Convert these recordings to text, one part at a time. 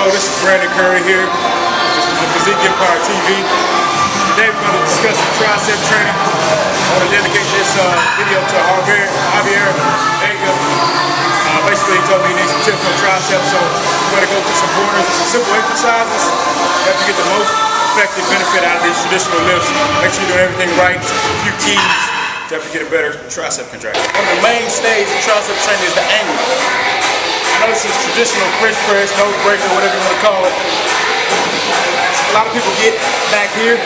Hello, this is Brandon Curry here. This is the Physique Empire TV. Today we're going to discuss the tricep training. I want to dedicate this video to Javier Vega. Basically, he told me he needs some tips on triceps, so we're going to go through some pointers and some simple exercises to help you get the most effective benefit out of these traditional lifts. Make sure you're doing everything right. A few keys to help you get a better tricep contraction. One of the mainstays of tricep training is the angle. I know this is traditional French press, nose breaker, whatever you want to call it. A lot of people get back here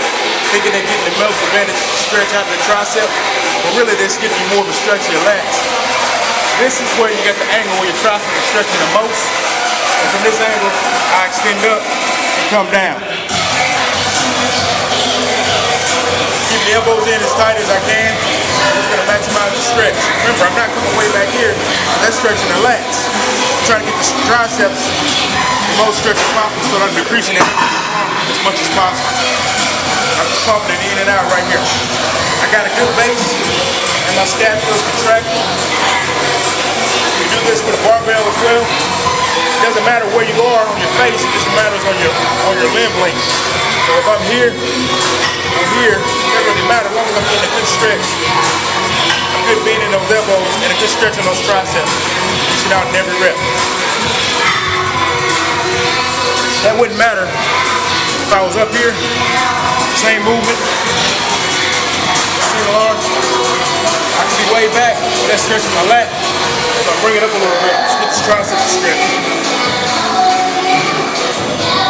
thinking they're getting the most advantage to stretch out the tricep, but really this gives you more of a stretch of your lats. This is where you get the angle where your tricep is stretching the most. And from this angle, I extend up and come down. Keep the elbows in as tight as I can. I'm just going to maximize the stretch. Remember, I'm not coming way back here. That's stretching the lats. I'm trying to get the triceps the most stretch as possible so that I'm decreasing it as much as possible. I'm just pumping it in and out right here. I got a good base and my scap feels contracted. You do this with a barbell as well. It doesn't matter where you are on your face, it just matters on your limb length. So if I'm here or here, it doesn't really matter as long as I'm getting a good stretch. A good bend in those elbows and a good stretch on those triceps. Get out in every rep. That wouldn't matter if I was up here, same movement, single arms. I could be way back, but that's stretching my lat. So I bring it up a little bit, just get the triceps to stretch.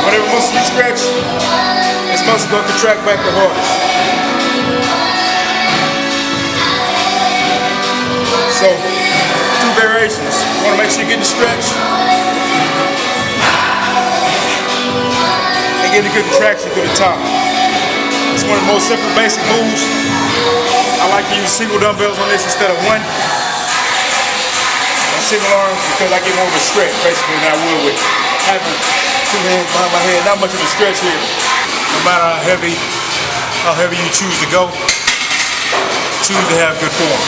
Whatever muscle you stretch, this muscle going to contract back the hardest. So, two variations. You want to make sure you're getting the stretch and getting a good contraction through the top. It's one of the most simple, basic moves. I like to use single dumbbells on this instead of one. And single arms because I get more of a stretch basically than I would with having two hands behind my head. Not much of a stretch here. No matter how heavy you choose to go, choose to have good form.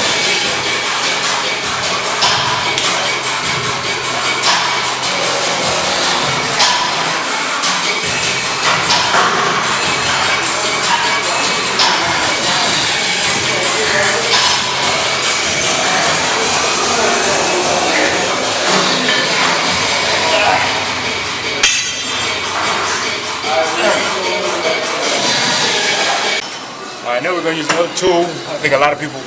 Alright, now we're going to use another tool I think a lot of people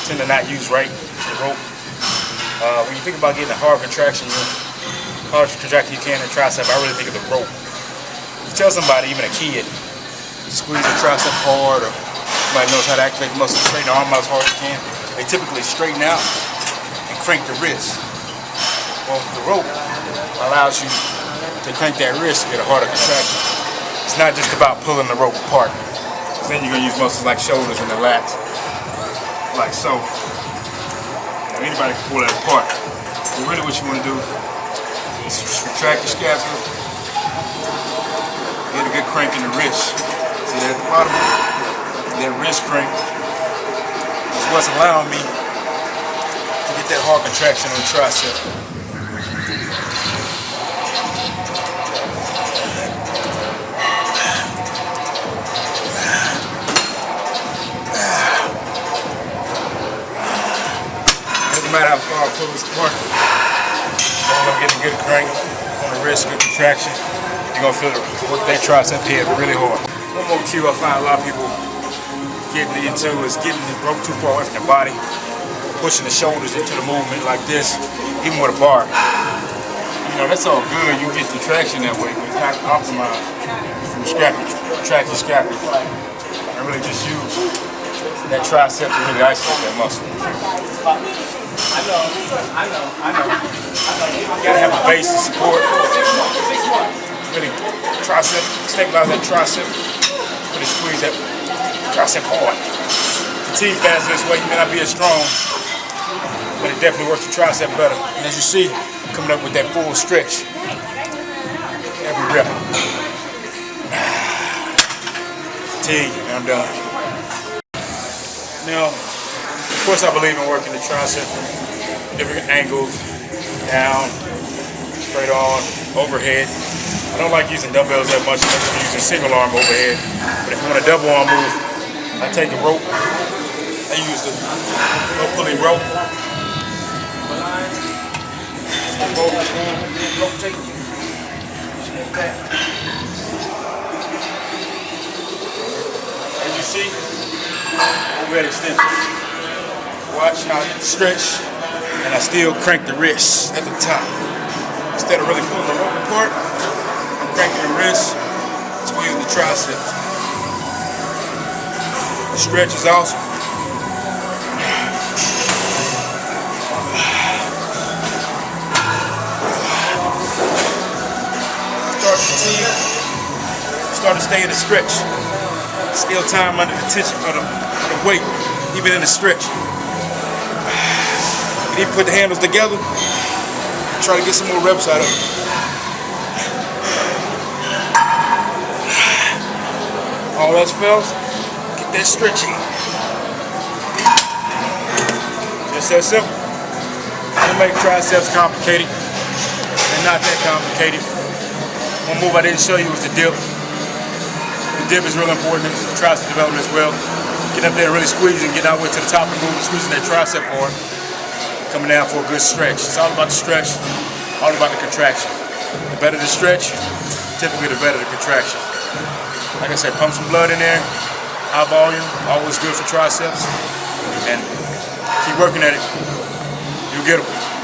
tend to not use right, it's the rope. When you think about getting a hard contraction, hardest contraction you can in tricep, I really think of the rope. You tell somebody, even a kid, squeeze the tricep hard, or somebody knows how to activate the muscle, straighten the arm out as hard as you can, they typically straighten out and crank the wrist. Well, the rope allows you to crank that wrist to get a harder contraction. It's not just about pulling the rope apart. Then you're going to use muscles like shoulders and the lats, like so. Now, anybody can pull that apart. But really what you want to do is retract your scapula, get a good crank in the wrist. See that at the bottom? That wrist crank is what's allowing me to get that hard contraction on the tricep. No matter how far I pull this apart, I'm getting a good crank on the wrist, good contraction. You're going to feel it work that tricep head really hard. One more cue I find a lot of people getting into is getting the rope too far away from their body, pushing the shoulders into the movement like this, even with a bar. You know, that's all good. You get the traction that way, but it's not optimized from scapula, track your scapula. I really just use that tricep to really isolate that muscle. I know. You gotta have a base to support. Really tricep, stabilize that tricep. Really squeeze that tricep hard. Fatigue faster this way, you may not be as strong, but it definitely works the tricep better. And as you see, coming up with that full stretch every rep. Fatigue, and I'm done. Now, of course I believe in working the tricep from different angles, down, straight on, overhead. I don't like using dumbbells that much unless I'm using single arm overhead. But if you want a double arm move, I take a rope. I use the no pulling rope. As you see, overhead extension. Watch how I get the stretch, and I still crank the wrist at the top. Instead of really pulling the rope apart, I'm cranking the wrist, squeezing the triceps. The stretch is awesome. Start to fatigue, start to stay in the stretch. Still time under the tension of the weight, even in the stretch. You need to put the handles together. Try to get some more reps out of it. All else fails, get that stretching. Just that simple. Don't make triceps complicated. They're not that complicated. One move I didn't show you was the dip. The dip is real important in tricep development as well. Get up there and really squeeze and get all the way to the top and move, squeezing that tricep hard. Coming down for a good stretch. It's all about the stretch, all about the contraction. The better the stretch, typically the better the contraction. Like I said, pump some blood in there, high volume, always good for triceps, and keep working at it. You'll get them.